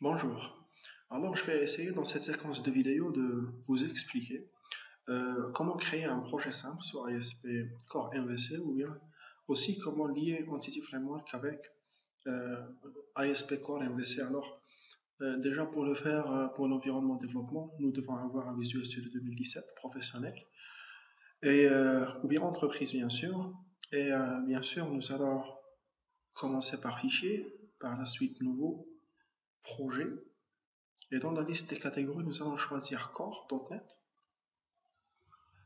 Bonjour. Alors, je vais essayer dans cette séquence de vidéos de vous expliquer comment créer un projet simple sur ASP Core MVC ou bien aussi comment lier Entity Framework avec euh, ASP Core MVC. Alors, déjà pour le faire pour l'environnement de développement, nous devons avoir un Visual Studio 2017 professionnel et ou bien entreprise bien sûr. Et bien sûr, nous allons commencer par fichier, par la suite nouveau projet. Et dans la liste des catégories, nous allons choisir Core.net.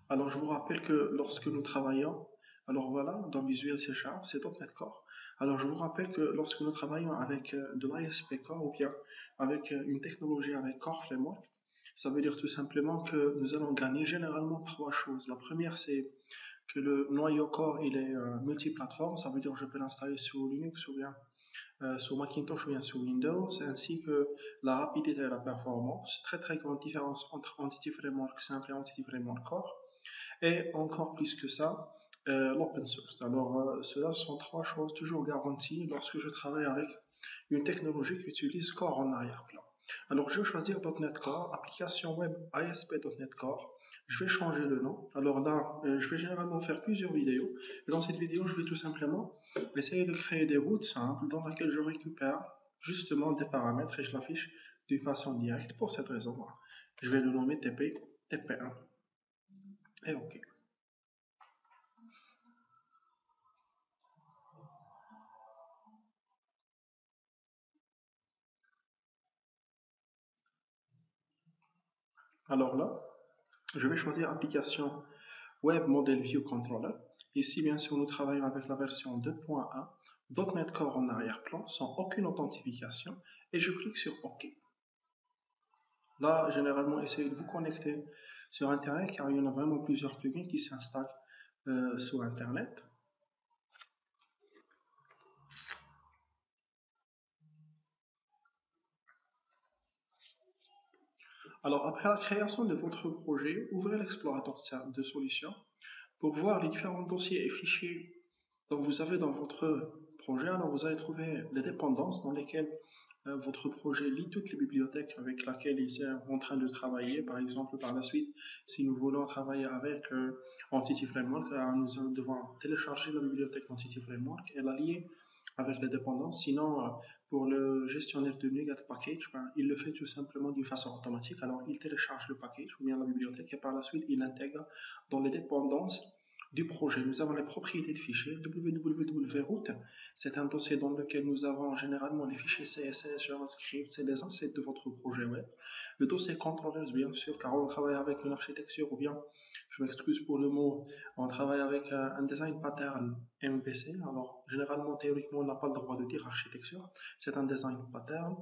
Alors, je vous rappelle que lorsque nous travaillons, alors voilà, dans Visual C Sharp, c'est .NET Core. Alors, je vous rappelle que lorsque nous travaillons avec de l'ASP Core ou bien avec une technologie avec Core Framework, ça veut dire tout simplement que nous allons gagner généralement trois choses. La première, c'est que le noyau Core, il est multiplateforme. Ça veut dire que je peux l'installer sur Linux ou bien sur Macintosh ou bien sur Windows, ainsi que la rapidité et la performance. Très très grande différence entre Entity Framework simple et Entity Framework Core. Et encore plus que ça, l'open source. Alors, cela sont trois choses toujours garanties lorsque je travaille avec une technologie qui utilise Core en arrière-plan. Alors, je vais choisir .NET Core, application web ASP.NET Core. Je vais changer le nom. Alors là, je vais généralement faire plusieurs vidéos. Et dans cette vidéo, je vais tout simplement essayer de créer des routes simples dans lesquelles je récupère justement des paramètres et je l'affiche d'une façon directe pour cette raison. Je vais le nommer TP, TP1 et OK. Alors là, je vais choisir application Web Model View Controller. Ici, bien sûr, nous travaillons avec la version 2.1, .NET Core en arrière-plan, sans aucune authentification, et je clique sur OK. Là, généralement, essayez de vous connecter sur Internet, car il y en a vraiment plusieurs plugins qui s'installent sur Internet. Alors, après la création de votre projet, ouvrez l'explorateur de solutions pour voir les différents dossiers et fichiers dont vous avez dans votre projet. Alors, vous allez trouver les dépendances dans lesquelles votre projet lit toutes les bibliothèques avec lesquelles il est en train de travailler. Par exemple, par la suite, si nous voulons travailler avec Entity Framework, nous devons télécharger la bibliothèque Entity Framework et la lier avec les dépendances. Sinon, pour le gestionnaire de NuGet Package, il le fait tout simplement d'une façon automatique. Alors, il télécharge le package ou bien la bibliothèque et par la suite, il l'intègre dans les dépendances du projet. Nous avons les propriétés de fichiers. www.route, c'est un dossier dans lequel nous avons généralement les fichiers CSS, JavaScript, c'est les assets de votre projet web. Le dossier controllers, bien sûr, car on travaille avec une architecture ou bien, je m'excuse pour le mot, on travaille avec un design pattern MVC. Alors, généralement, théoriquement, on n'a pas le droit de dire architecture. C'est un design pattern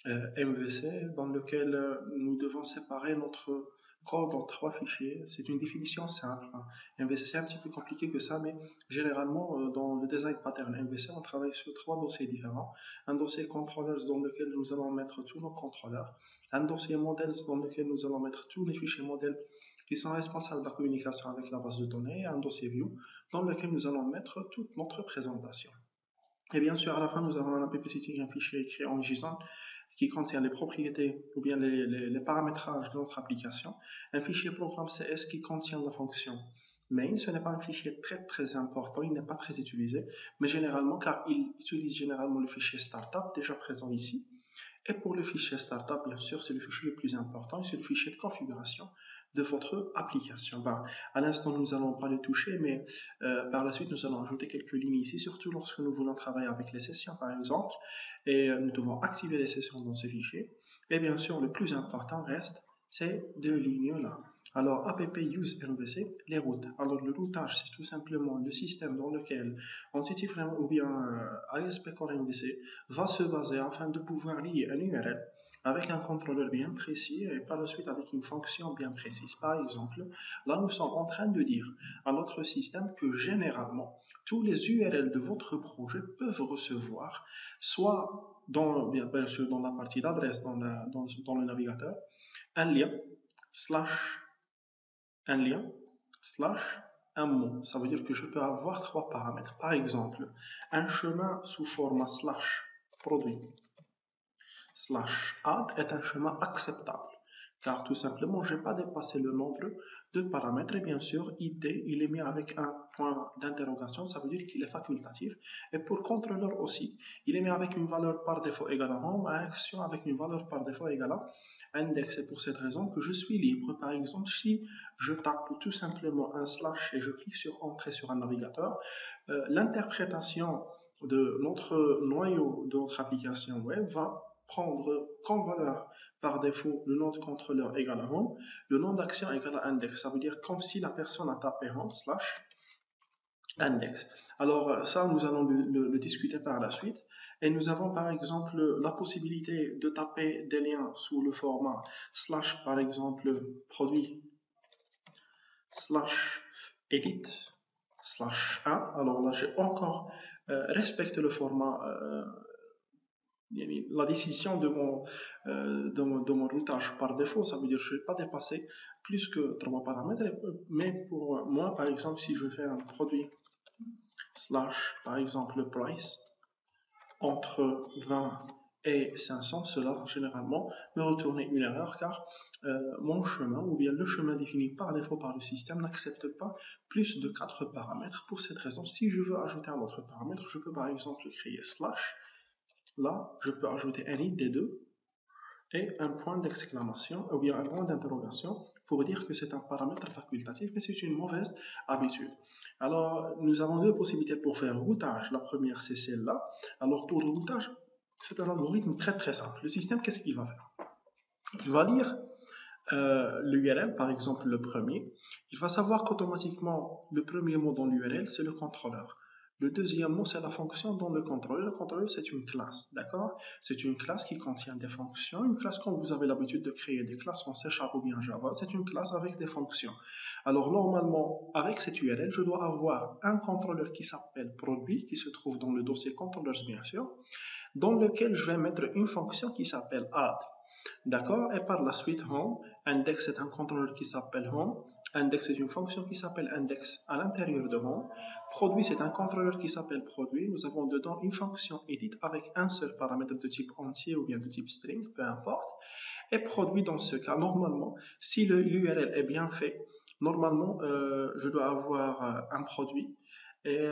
MVC dans lequel nous devons séparer notre code en trois fichiers. C'est une définition simple. MVC, c'est un petit peu compliqué que ça, mais généralement, dans le design pattern MVC, on travaille sur trois dossiers différents. Un dossier controllers dans lequel nous allons mettre tous nos contrôleurs. Un dossier models dans lequel nous allons mettre tous les fichiers modèles qui sont responsables de la communication avec la base de données. Et un dossier view dans lequel nous allons mettre toute notre présentation. Et bien sûr, à la fin, nous avons un appsetting, un fichier écrit en JSON qui contient les propriétés ou bien les paramétrages de notre application. Un fichier programme CS qui contient la fonction main. Ce n'est pas un fichier très très important, il n'est pas très utilisé, mais généralement, car il utilise généralement le fichier startup déjà présent ici. Et pour le fichier startup, bien sûr, c'est le fichier le plus important, c'est le fichier de configuration de votre application. À l'instant, nous n'allons pas le toucher, mais par la suite, nous allons ajouter quelques lignes ici, surtout lorsque nous voulons travailler avec les sessions, par exemple, et nous devons activer les sessions dans ce fichier. Et bien sûr, le plus important reste ces deux lignes-là. Alors, app use MVC, les routes. Alors, le routage, c'est tout simplement le système dans lequel Entity Framework ou bien ASP Core MVC va se baser afin de pouvoir lier un URL avec un contrôleur bien précis et par la suite avec une fonction bien précise. Par exemple, là nous sommes en train de dire à notre système que généralement tous les URL de votre projet peuvent recevoir soit bien sûr dans la partie d'adresse dans le navigateur un lien slash un lien slash un mot. Ça veut dire que je peux avoir trois paramètres. Par exemple, un chemin sous format slash produit add est un chemin acceptable. Car tout simplement, je n'ai pas dépassé le nombre de paramètres. Et bien sûr, id, il est mis avec un point d'interrogation, ça veut dire qu'il est facultatif. Et pour contrôleur aussi, il est mis avec une valeur par défaut égale à home, action avec une valeur par défaut égale à index. C'est pour cette raison que je suis libre. Par exemple, si je tape tout simplement un slash et je clique sur entrée sur un navigateur, l'interprétation de notre noyau de notre application web va prendre comme valeur par défaut le nom de contrôleur égale à home, le nom d'action égale à index. Ça veut dire comme si la personne a tapé home slash index. Alors ça, nous allons le discuter par la suite. Et nous avons par exemple la possibilité de taper des liens sous le format slash par exemple produit slash edit slash 1. Alors là, j'ai encore respecté le format la décision de mon routage par défaut, ça veut dire que je ne vais pas dépasser plus que 3 paramètres. Mais pour moi, par exemple, si je fais un produit slash, par exemple, price, entre 20 et 500, cela va généralement me retourner une erreur car mon chemin, ou bien le chemin défini par défaut par le système, n'accepte pas plus de 4 paramètres. Pour cette raison, si je veux ajouter un autre paramètre, je peux par exemple créer slash. Là, je peux ajouter un id des deux et un point d'exclamation ou bien un point d'interrogation pour dire que c'est un paramètre facultatif, mais c'est une mauvaise habitude. Alors, nous avons deux possibilités pour faire routage. La première, c'est celle-là. Alors, pour le routage, c'est un algorithme très très simple. Le système, qu'est-ce qu'il va faire? Il va lire l'URL, par exemple le premier. Il va savoir qu'automatiquement, le premier mot dans l'URL, c'est le contrôleur. Le deuxième mot, c'est la fonction dans le contrôleur. Le contrôleur, c'est une classe, d'accord? C'est une classe qui contient des fonctions. Une classe, quand vous avez l'habitude de créer des classes en C# ou bien Java, c'est une classe avec des fonctions. Alors, normalement, avec cette URL, je dois avoir un contrôleur qui s'appelle produit, qui se trouve dans le dossier controllers, bien sûr, dans lequel je vais mettre une fonction qui s'appelle add. D'accord? Et par la suite, home, index est un contrôleur qui s'appelle home, index est une fonction qui s'appelle index à l'intérieur de home, produit c'est un contrôleur qui s'appelle produit, nous avons dedans une fonction edit avec un seul paramètre de type entier ou bien de type string, peu importe, et produit dans ce cas, normalement, si l'URL est bien fait, normalement, je dois avoir un produit, et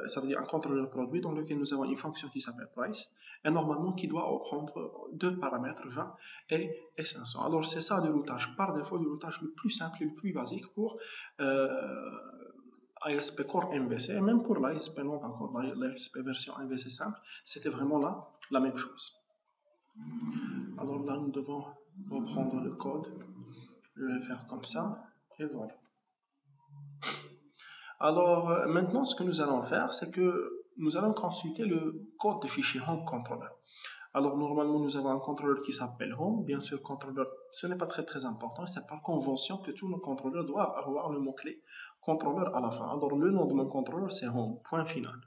ça veut dire un contrôleur produit dans lequel nous avons une fonction qui s'appelle price, et normalement qui doit prendre deux paramètres, 20 et 500. Alors c'est ça le routage par défaut, le routage le plus simple et le plus basique pour ASP Core MVC, et même pour l'ASP non encore, l'ASP version MVC simple, c'était vraiment là la même chose. Alors là, nous devons reprendre le code. Je vais faire comme ça, et voilà. Alors maintenant, ce que nous allons faire, c'est que nous allons consulter le code de fichier Home Controller. Alors normalement, nous avons un contrôleur qui s'appelle Home. Bien sûr, contrôleur, ce n'est pas très important. C'est par convention que tous nos contrôleurs doivent avoir le mot-clé contrôleur à la fin. Alors le nom de mon contrôleur, c'est Home, point final.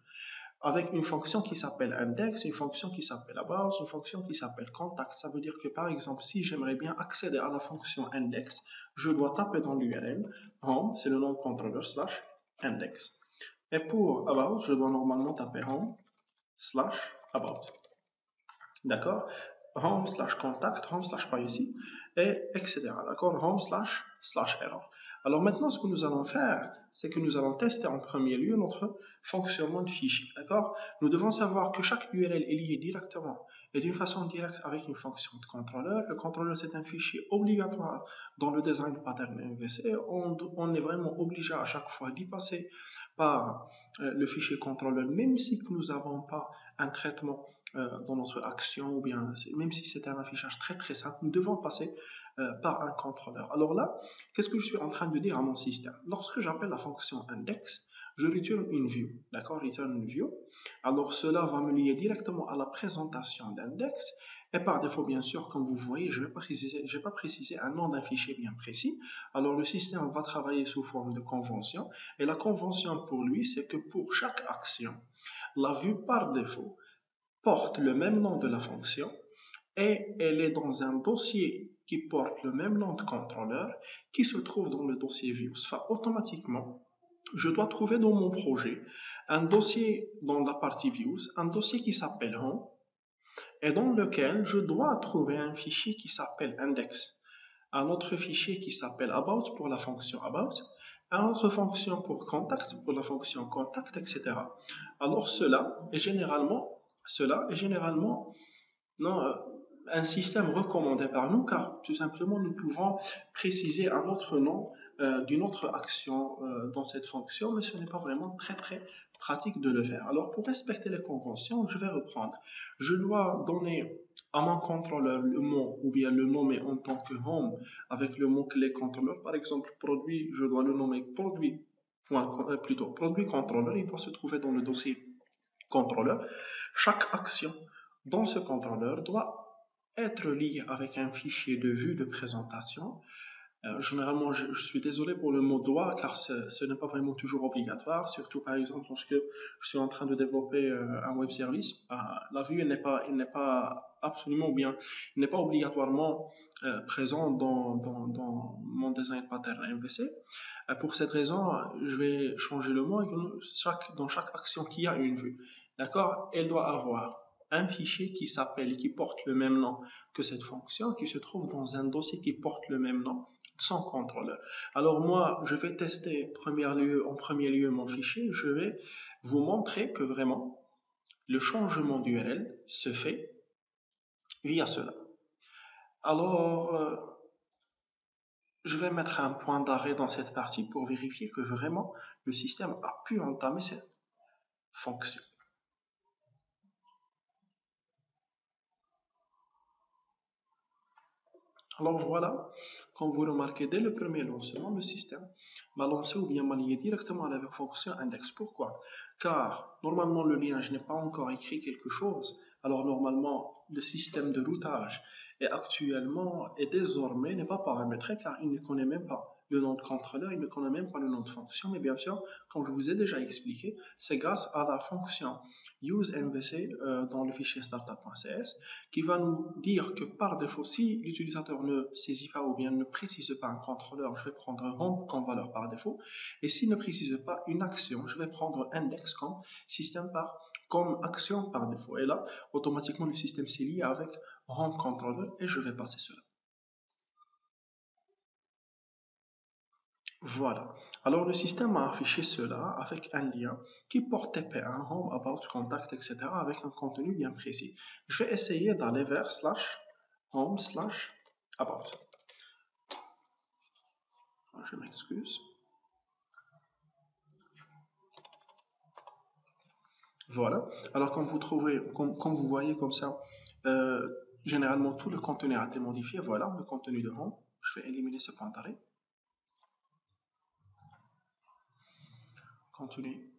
Avec une fonction qui s'appelle index, une fonction qui s'appelle about, une fonction qui s'appelle contact. Ça veut dire que par exemple, si j'aimerais bien accéder à la fonction index, je dois taper dans l'URL home, c'est le nom de contrôleur slash index. Et pour about, je dois normalement taper home slash about. D'accord? Home slash contact, home slash privacy, et etc. D'accord? Home slash error. Alors maintenant, ce que nous allons faire, c'est que nous allons tester en premier lieu notre fonctionnement de fichier. D'accord? Nous devons savoir que chaque URL est liée directement et d'une façon directe avec une fonction de contrôleur. Le contrôleur, c'est un fichier obligatoire dans le design pattern MVC. On est vraiment obligé à chaque fois d'y passer par le fichier contrôleur, même si nous n'avons pas un traitement dans notre action, ou bien même si c'est un affichage très très simple, nous devons passer par un contrôleur. Alors là, qu'est-ce que je suis en train de dire à mon système? Lorsque j'appelle la fonction index, je return une view, d'accord, return une view. Alors cela va me lier directement à la présentation d'index, et par défaut, bien sûr, comme vous voyez, je n'ai pas précisé un nom d'un fichier bien précis. Alors le système va travailler sous forme de convention, et la convention pour lui, c'est que pour chaque action, la vue par défaut porte le même nom de la fonction, et elle est dans un dossier qui porte le même nom de contrôleur qui se trouve dans le dossier views. Enfin, automatiquement, je dois trouver dans mon projet un dossier dans la partie views, un dossier qui s'appelle home, et dans lequel je dois trouver un fichier qui s'appelle index, un autre fichier qui s'appelle about pour la fonction about, une autre fonction pour contact pour la fonction contact, etc. Alors cela est généralement non, un système recommandé par nous car tout simplement nous pouvons préciser un autre nom d'une autre action dans cette fonction, mais ce n'est pas vraiment très pratique de le faire. Alors pour respecter les conventions, je vais reprendre. Je dois donner à mon contrôleur le mot ou bien le nommer en tant que home avec le mot-clé contrôleur. Par exemple, produit, je dois le nommer produit, plutôt produit contrôleur, il doit se trouver dans le dossier contrôleur. Chaque action dans ce contrôleur doit être liée avec un fichier de vue de présentation. Généralement, je suis désolé pour le mot doit car ce n'est pas vraiment toujours obligatoire, surtout par exemple lorsque je suis en train de développer un web service. La vue elle n'est pas absolument ou bien il n'est pas obligatoirement présent dans mon design pattern MVC. Pour cette raison, je vais changer le mot et dans chaque action qui a une vue, d'accord, elle doit avoir un fichier qui s'appelle, qui porte le même nom que cette fonction, qui se trouve dans un dossier qui porte le même nom sans contrôleur. Alors moi, je vais tester en premier lieu mon fichier. Je vais vous montrer que vraiment, le changement d'URL se fait via cela. Alors, je vais mettre un point d'arrêt dans cette partie pour vérifier que vraiment le système a pu entamer cette fonction. Alors voilà, comme vous remarquez, dès le premier lancement, le système m'a lancé ou bien m'a lié directement à la fonction index. Pourquoi? Car normalement le lien, je n'ai pas encore écrit quelque chose. Alors normalement, le système de routage est actuellement et désormais n'est pas paramétré car il ne connaît même pas le nom de contrôleur, il ne connaît même pas le nom de fonction. Mais bien sûr, comme je vous ai déjà expliqué, c'est grâce à la fonction useMVC dans le fichier startup.cs qui va nous dire que par défaut, si l'utilisateur ne saisit pas ou bien ne précise pas un contrôleur, je vais prendre home comme valeur par défaut. Et s'il ne précise pas une action, je vais prendre index comme action par défaut. Et là, automatiquement, le système s'est lié avec home controller et je vais passer cela. Voilà. Alors le système a affiché cela avec un lien qui porte TP1, Home, About, Contact, etc. avec un contenu bien précis. Je vais essayer d'aller vers /home/about. Je m'excuse. Voilà. Alors comme vous voyez comme ça, généralement tout le contenu a été modifié. Voilà le contenu de Home. Je vais éliminer ce point d'arrêt. Continue.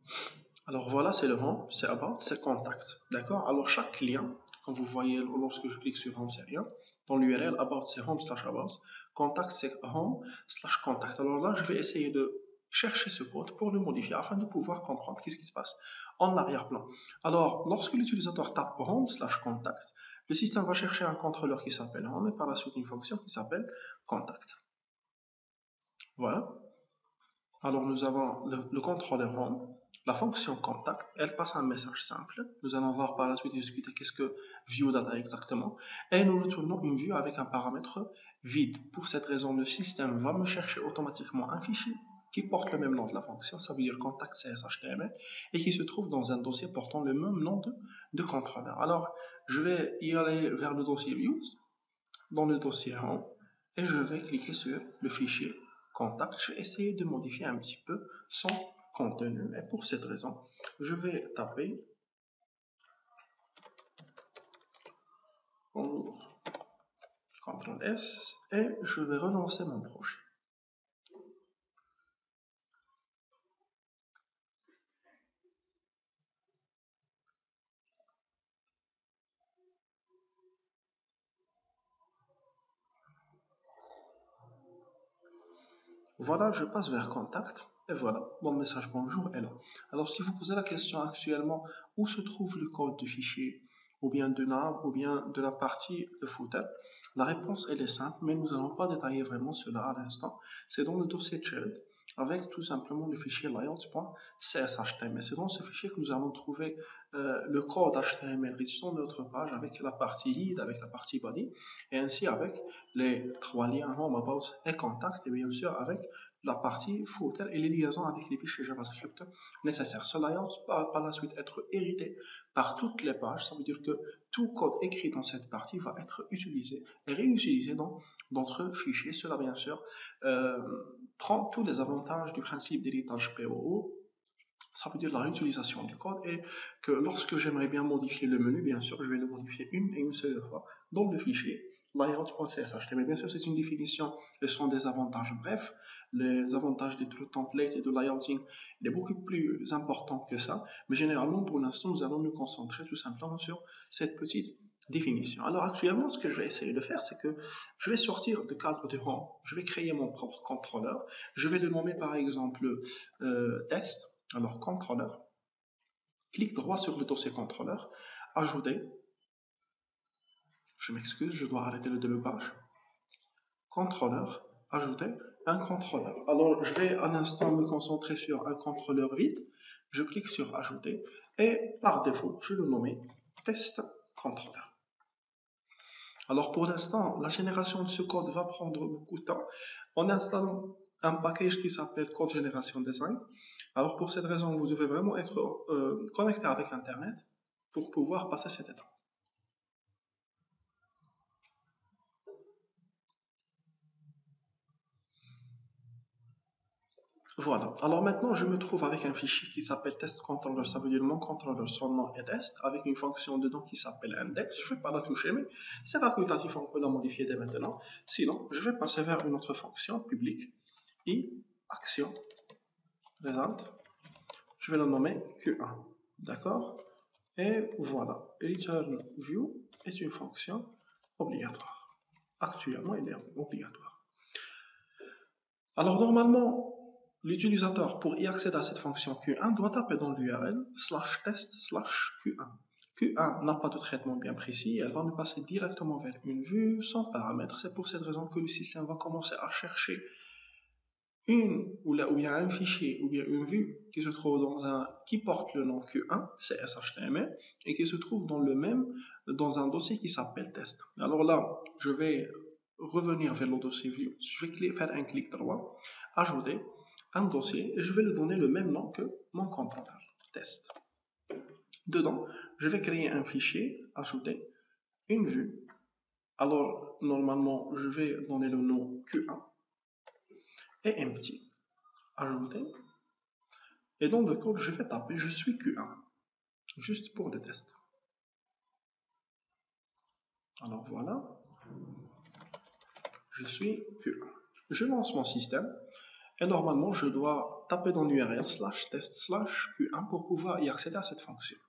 Alors voilà, c'est le home, c'est about, c'est contact. D'accord? Alors chaque lien, comme vous voyez lorsque je clique sur home, c'est rien. Dans l'URL, about, c'est home/about. Contact, c'est home/contact. Alors là, je vais essayer de chercher ce code pour le modifier afin de pouvoir comprendre qu'est-ce qui se passe en arrière-plan. Alors, lorsque l'utilisateur tape home/contact, le système va chercher un contrôleur qui s'appelle home et par la suite une fonction qui s'appelle contact. Voilà. Alors nous avons le contrôleur home, la fonction contact, elle passe un message simple. Nous allons voir par la suite discuter qu'est-ce que viewData exactement. Et nous retournons une vue avec un paramètre vide. Pour cette raison, le système va me chercher automatiquement un fichier qui porte le même nom de la fonction, ça veut dire contact CSHTML, et qui se trouve dans un dossier portant le même nom de contrôleur. Alors, je vais y aller vers le dossier views, dans le dossier home, et je vais cliquer sur le fichier contact. Je vais essayer de modifier un petit peu son contenu et pour cette raison je vais taper CTRL S et je vais relancer mon projet. Voilà, je passe vers contact et voilà, mon message bonjour est là. Alors si vous posez la question actuellement où se trouve le code du fichier ou bien de nav ou bien de la partie de footer, la réponse elle est simple mais nous n'allons pas détailler vraiment cela à l'instant. C'est dans le dossier child avec tout simplement le fichier layout.cshtml. C'est dans ce fichier que nous allons trouver le code HTML riche sur notre page avec la partie head, avec la partie body, et ainsi avec les trois liens home, about et contact, et bien sûr avec la partie footer et les liaisons avec les fichiers JavaScript nécessaires. Ce layout va par la suite être hérité par toutes les pages. Ça veut dire que tout code écrit dans cette partie va être utilisé et réutilisé dans d'autres fichiers. Cela, bien sûr, prend tous les avantages du principe d'héritage POO. Ça veut dire la réutilisation du code et que lorsque j'aimerais bien modifier le menu, bien sûr, je vais le modifier une seule fois dans le fichier layout.csh. Mais bien sûr, c'est une définition, ce sont des avantages. Bref, les avantages des templates et de layouting, il est beaucoup plus important que ça. Mais généralement, pour l'instant, nous allons nous concentrer tout simplement sur cette petite définition. Alors actuellement, ce que je vais essayer de faire, c'est que je vais sortir du cadre de Home, je vais créer mon propre contrôleur, je vais le nommer par exemple test. Alors, contrôleur, clique droit sur le dossier contrôleur, ajouter, je m'excuse, je dois arrêter le débugage, contrôleur, ajouter un contrôleur. Alors, je vais un instant me concentrer sur un contrôleur vide, je clique sur ajouter, et par défaut, je le nomme test contrôleur. Alors, pour l'instant, la génération de ce code va prendre beaucoup de temps en installant un package qui s'appelle Code Generation Design. Alors pour cette raison, vous devez vraiment être connecté avec Internet pour pouvoir passer cette étape. Voilà. Alors maintenant, je me trouve avec un fichier qui s'appelle test_controller. Ça veut dire mon contrôleur, son nom est test, avec une fonction dedans qui s'appelle index. Je ne vais pas la toucher, mais c'est facultatif, on peut la modifier dès maintenant. Sinon, je vais passer vers une autre fonction publique, action, result. Je vais la nommer Q1. D'accord? Et voilà, return view est une fonction obligatoire. Actuellement, elle est obligatoire. Alors normalement, l'utilisateur, pour y accéder à cette fonction Q1, doit taper dans l'URL /test/Q1. Q1 n'a pas de traitement bien précis, elle va nous passer directement vers une vue sans paramètres. C'est pour cette raison que le système va commencer à chercher ou bien un fichier ou bien une vue qui se trouve qui porte le nom Q1, CSHTML, et qui se trouve dans un dossier qui s'appelle test. Alors là, je vais revenir vers le dossier view, je vais faire un clic droit, ajouter un dossier et je vais lui donner le même nom que mon contrôleur, test. Dedans, je vais créer un fichier, ajouter une vue. Alors, normalement, je vais donner le nom Q1 et empty. Ajouter. Et dans le code, je vais taper je suis Q1, juste pour le test. Alors voilà, je suis Q1. Je lance mon système et normalement, je dois taper dans l'URL /test/Q1 pour pouvoir y accéder à cette fonction.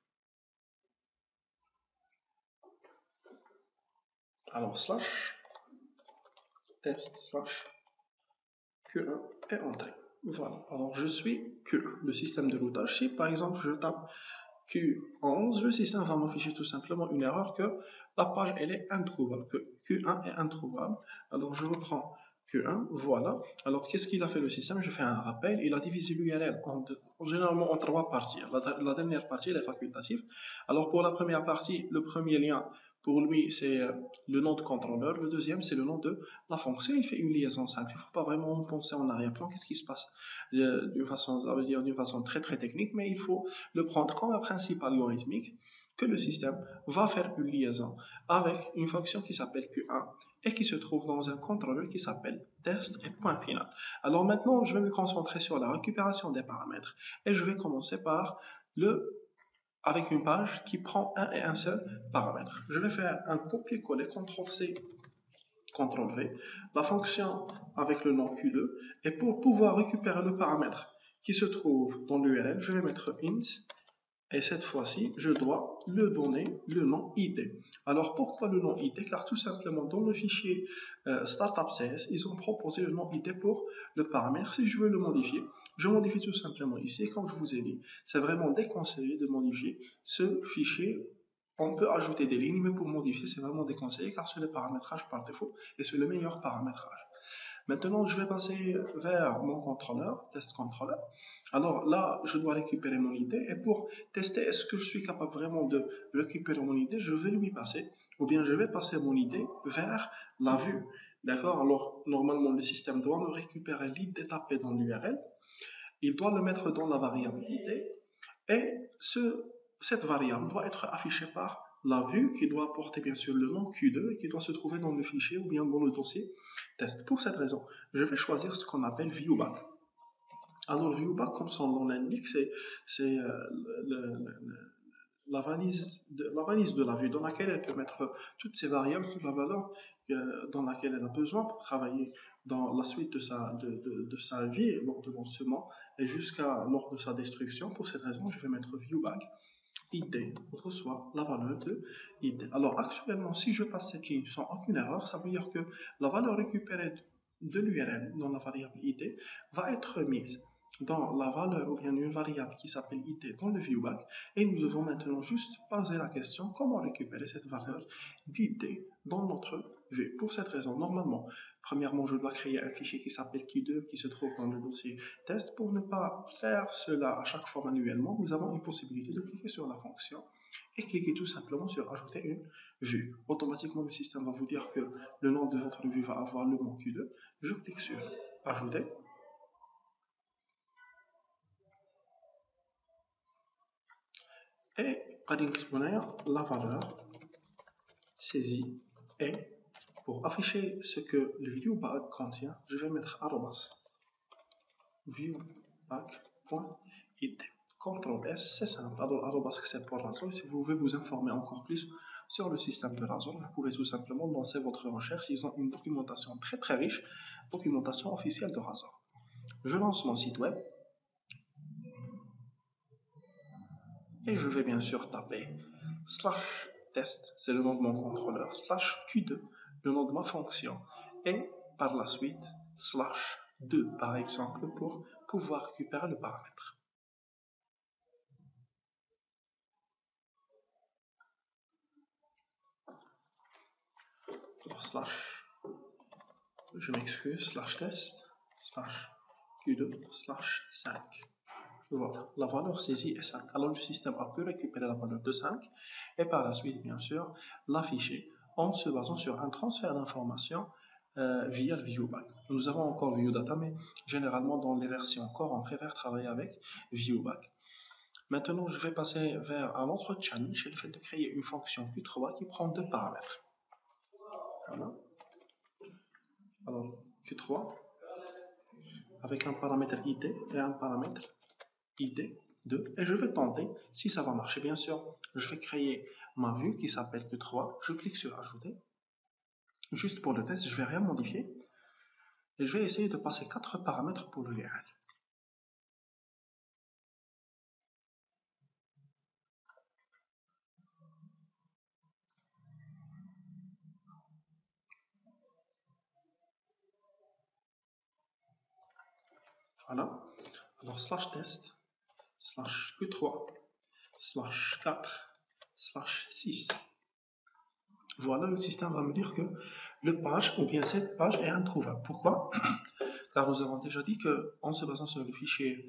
Alors /test/Q1 est entré. Voilà, alors je suis Q1, le système de routage. Si par exemple je tape Q11, le système va m'afficher tout simplement une erreur que la page elle est introuvable, que Q1 est introuvable. Alors je reprends Q1, voilà. Alors qu'est-ce qu'il a fait le système? Je fais un rappel, il a divisé l'URL généralement en trois parties. La dernière partie elle est facultative. Alors pour la première partie, le premier lien, pour lui c'est le nom de contrôleur, le deuxième c'est le nom de la fonction, il fait une liaison simple. Il ne faut pas vraiment penser en arrière-plan, qu'est-ce qui se passe d'une façon très très technique, mais il faut le prendre comme un principe algorithmique que le système va faire une liaison avec une fonction qui s'appelle Q1 et qui se trouve dans un contrôleur qui s'appelle test et point final. Alors maintenant, je vais me concentrer sur la récupération des paramètres et je vais commencer par avec une page qui prend un et un seul paramètre. Je vais faire un copier-coller, CTRL-C, CTRL-V, la fonction avec le nom Q2, et pour pouvoir récupérer le paramètre qui se trouve dans l'URL, je vais mettre int, et cette fois-ci, je dois le donner le nom ID. Alors pourquoi le nom ID? Car tout simplement, dans le fichier startup.cs, ils ont proposé le nom ID pour le paramètre. Si je veux le modifier, je modifie tout simplement ici. Et comme je vous ai dit, c'est vraiment déconseillé de modifier ce fichier. On peut ajouter des lignes, mais pour modifier, c'est vraiment déconseillé car c'est le paramétrage par défaut et c'est le meilleur paramétrage. Maintenant, je vais passer vers mon contrôleur, test controller. Alors là, je dois récupérer mon idée et pour tester est-ce que je suis capable vraiment de récupérer mon idée, je vais lui passer, ou bien je vais passer mon idée vers la vue. D'accord? Alors, normalement, le système doit me récupérer l'idée tapée dans l'URL, il doit le mettre dans la variable idée et cette variable doit être affichée par la vue qui doit porter bien sûr le nom Q2 et qui doit se trouver dans le fichier ou bien dans le dossier test. Pour cette raison, je vais choisir ce qu'on appelle viewback. Alors viewback, comme son nom l'indique, c'est la valise de la vue dans laquelle elle peut mettre toutes ces variables, toute la valeur dans laquelle elle a besoin pour travailler dans la suite de sa vie lors de lancement et jusqu'à lors de sa destruction. Pour cette raison, je vais mettre viewback id reçoit la valeur de id. Alors actuellement, si je passe cette ligne sans aucune erreur, ça veut dire que la valeur récupérée de l'URL dans la variable id va être mise dans la valeur ou bien une variable qui s'appelle id dans le viewback et nous devons maintenant juste poser la question comment récupérer cette valeur d'id dans notre vue. Pour cette raison, normalement, premièrement, je dois créer un fichier qui s'appelle Q2 qui se trouve dans le dossier test. Pour ne pas faire cela à chaque fois manuellement, nous avons une possibilité de cliquer sur la fonction et cliquer tout simplement sur ajouter une vue. Automatiquement, le système va vous dire que le nom de votre vue va avoir le mot Q2. Je clique sur ajouter. Et la valeur saisie est pour afficher ce que le viewback contient, je vais mettre arrobas viewback.id. CTRL S, c'est simple. Alors, arrobas, c'est pour Razor. Si vous voulez vous informer encore plus sur le système de Razor, vous pouvez tout simplement lancer votre recherche. Ils ont une documentation très très riche, documentation officielle de Razor. Je lance mon site web et je vais bien sûr taper /test, c'est le nom de mon contrôleur, /Q2, le nom de ma fonction, et par la suite /2 par exemple pour pouvoir récupérer le paramètre. Alors, je m'excuse, /test, /Q2, /5. Voilà, la valeur saisie est 5. Alors le système a pu récupérer la valeur de 5 et par la suite, bien sûr, l'afficher en se basant sur un transfert d'informations via le viewback. Nous avons encore viewdata, mais généralement dans les versions core, on préfère travailler avec viewback. Maintenant, je vais passer vers un autre challenge, c'est le fait de créer une fonction Q3 qui prend deux paramètres. Voilà. Alors, Q3 avec un paramètre id et un paramètre id2 et je vais tenter si ça va marcher. Bien sûr, je vais créer ma vue qui s'appelle Q3, je clique sur ajouter. Juste pour le test, je ne vais rien modifier et je vais essayer de passer 4 paramètres pour l'URL. Voilà. Alors /test /Q3 /4 /6. Voilà, le système va me dire que le page ou bien cette page est introuvable. Pourquoi? Car nous avons déjà dit qu'en se basant sur le fichier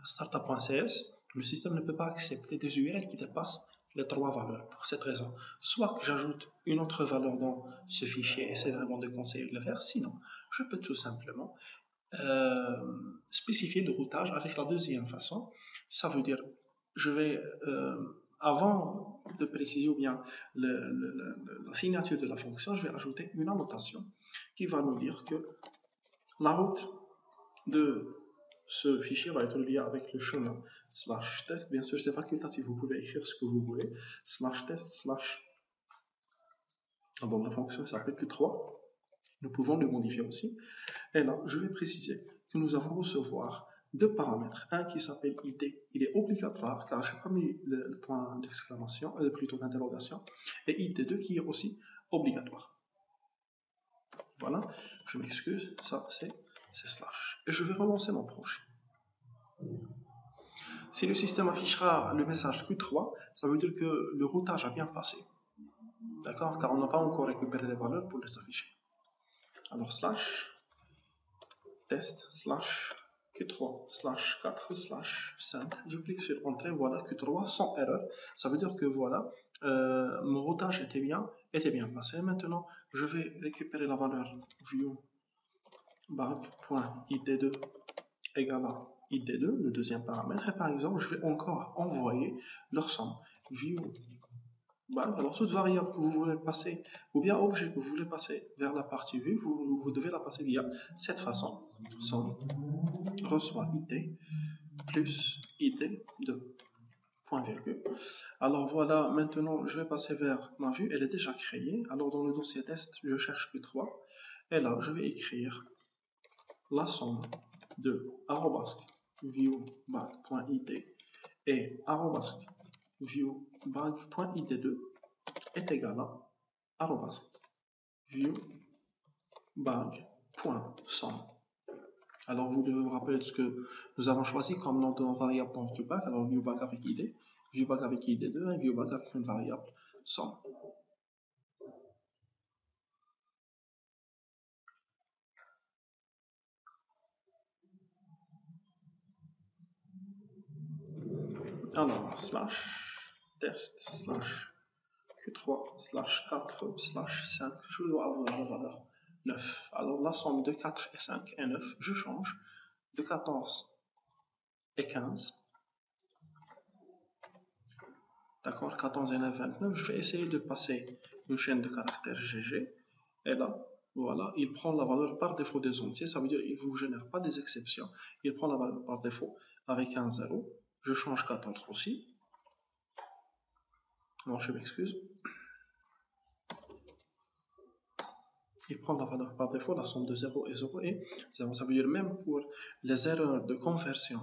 startup.cs, le système ne peut pas accepter des URL qui dépassent les 3 valeurs. Pour cette raison, soit que j'ajoute une autre valeur dans ce fichier et c'est vraiment de conseiller de le faire, sinon je peux tout simplement spécifier le routage avec la deuxième façon. Ça veut dire, je vais, avant de préciser ou bien la signature de la fonction, je vais ajouter une annotation qui va nous dire que la route de ce fichier va être lié avec le chemin /test. Bien sûr, c'est facultatif, vous pouvez écrire ce que vous voulez. /test donc la fonction s'appelle Q3. Nous pouvons le modifier aussi. Et là, je vais préciser que nous allons recevoir deux paramètres. Un qui s'appelle id, il est obligatoire car je n'ai pas mis le point d'exclamation, plutôt d'interrogation, et id2 qui est aussi obligatoire. Voilà, je m'excuse, ça c'est slash. Et je vais relancer mon projet. Si le système affichera le message Q3, ça veut dire que le routage a bien passé. D'accord? Car on n'a pas encore récupéré les valeurs pour les afficher. Alors slash test slash Q3 slash 4 slash 5. Je clique sur entrée, voilà Q3 sans erreur. Ça veut dire que voilà, mon routage était bien passé. Maintenant, je vais récupérer la valeur viewBag.id2 égale à id2, le deuxième paramètre. Et par exemple, je vais encore envoyer leur somme. viewBag, alors toute variable que vous voulez passer, ou bien objet que vous voulez passer vers la partie vue, vous devez la passer via cette façon. Somme reçoit id plus id de point virgule. Alors voilà, maintenant je vais passer vers ma vue, elle est déjà créée. Alors dans le dossier test, je cherche Q3, et là je vais écrire la somme de viewBag.id et viewBag.id2 est égal à viewBag.sum. Alors vous devez vous rappeler de ce que nous avons choisi comme nom de variable dans viewBag. Alors viewBag avec id, viewBag avec id2 et viewBag avec une variable sum. Alors slash test slash Q3 slash 4 slash 5, je dois avoir la valeur 9. Alors la somme de 4 et 5 est 9, je change de 14 et 15. D'accord, 14 et 9, 29. Je vais essayer de passer une chaîne de caractères GG. Et là, voilà, il prend la valeur par défaut des entiers. Ça veut dire qu'il ne vous génère pas des exceptions. Il prend la valeur par défaut avec un 0. Je change 14 aussi. Non, je m'excuse. Il prend la valeur par défaut, la somme de 0 et 0 et 0. Ça veut dire même pour les erreurs de conversion,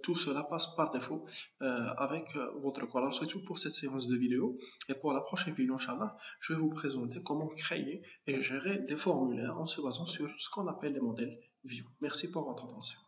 tout cela passe par défaut avec votre code. Alors c'est tout pour cette séance de vidéo. Et pour la prochaine vidéo, Inch'Allah, je vais vous présenter comment créer et gérer des formulaires en se basant sur ce qu'on appelle les modèles View. Merci pour votre attention.